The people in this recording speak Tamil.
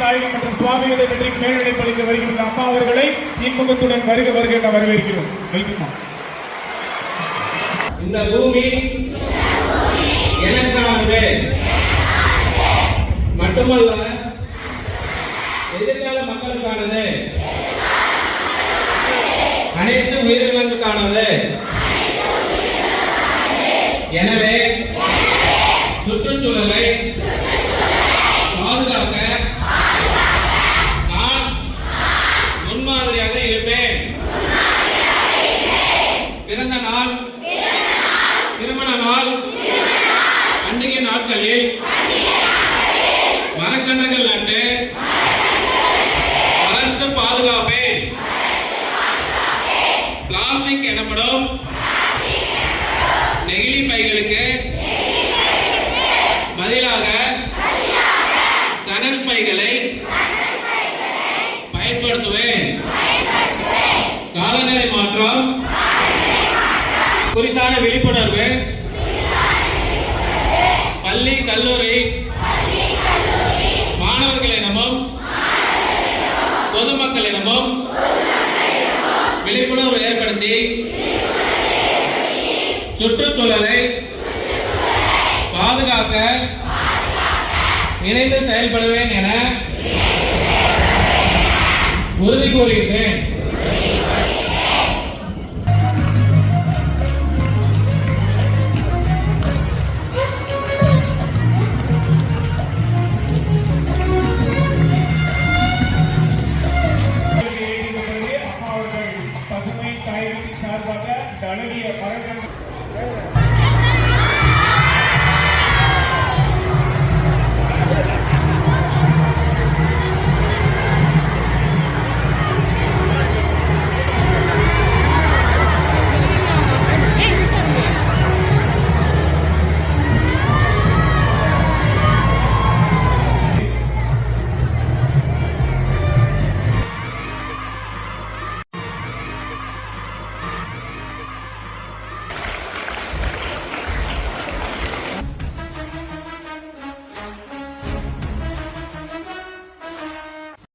தாயகம் மற்றும் சுவாமிகளை பற்றி மேல்நிலைப்பள்ளிக்கு வருகின்ற அம்மா அவர்களை இன்முகத்துடன் வருக வருக என வரவேற்கிறோம். இந்த பூமி எனக்கானது மட்டுமல்ல, எதிர்கால மக்களுக்கானது, அனைத்து உயிரினங்களுக்கானது. எனவே சுற்றுச்சூழலை பாதுகாக்க நான் முன்மாதிரியாக இருப்பேன். பிறந்த நாள், திருமண நாள், பண்டிகை நாட்களில் மரக்கன்றுகள் நட்டு வளர்த்து பாதுகாப்பேன். பிளாஸ்டிக் எனப்படும் நெகிழி பைகளுக்கு பதிலாக சணல் பைகளை பயன்படுத்துவேன். காலநிலை மாற்றம் குறித்தான விழிப்புணர்வு பள்ளி கல்லூரி மாணவர்களிடமும் பொதுமக்களிடமும் விழிப்புணர்வு ஏற்படுத்தி சுற்றுச்சூழலை பாதுகாக்க இணைந்து செயல்படுவேன் என உறுதி கூறுகிறேன்.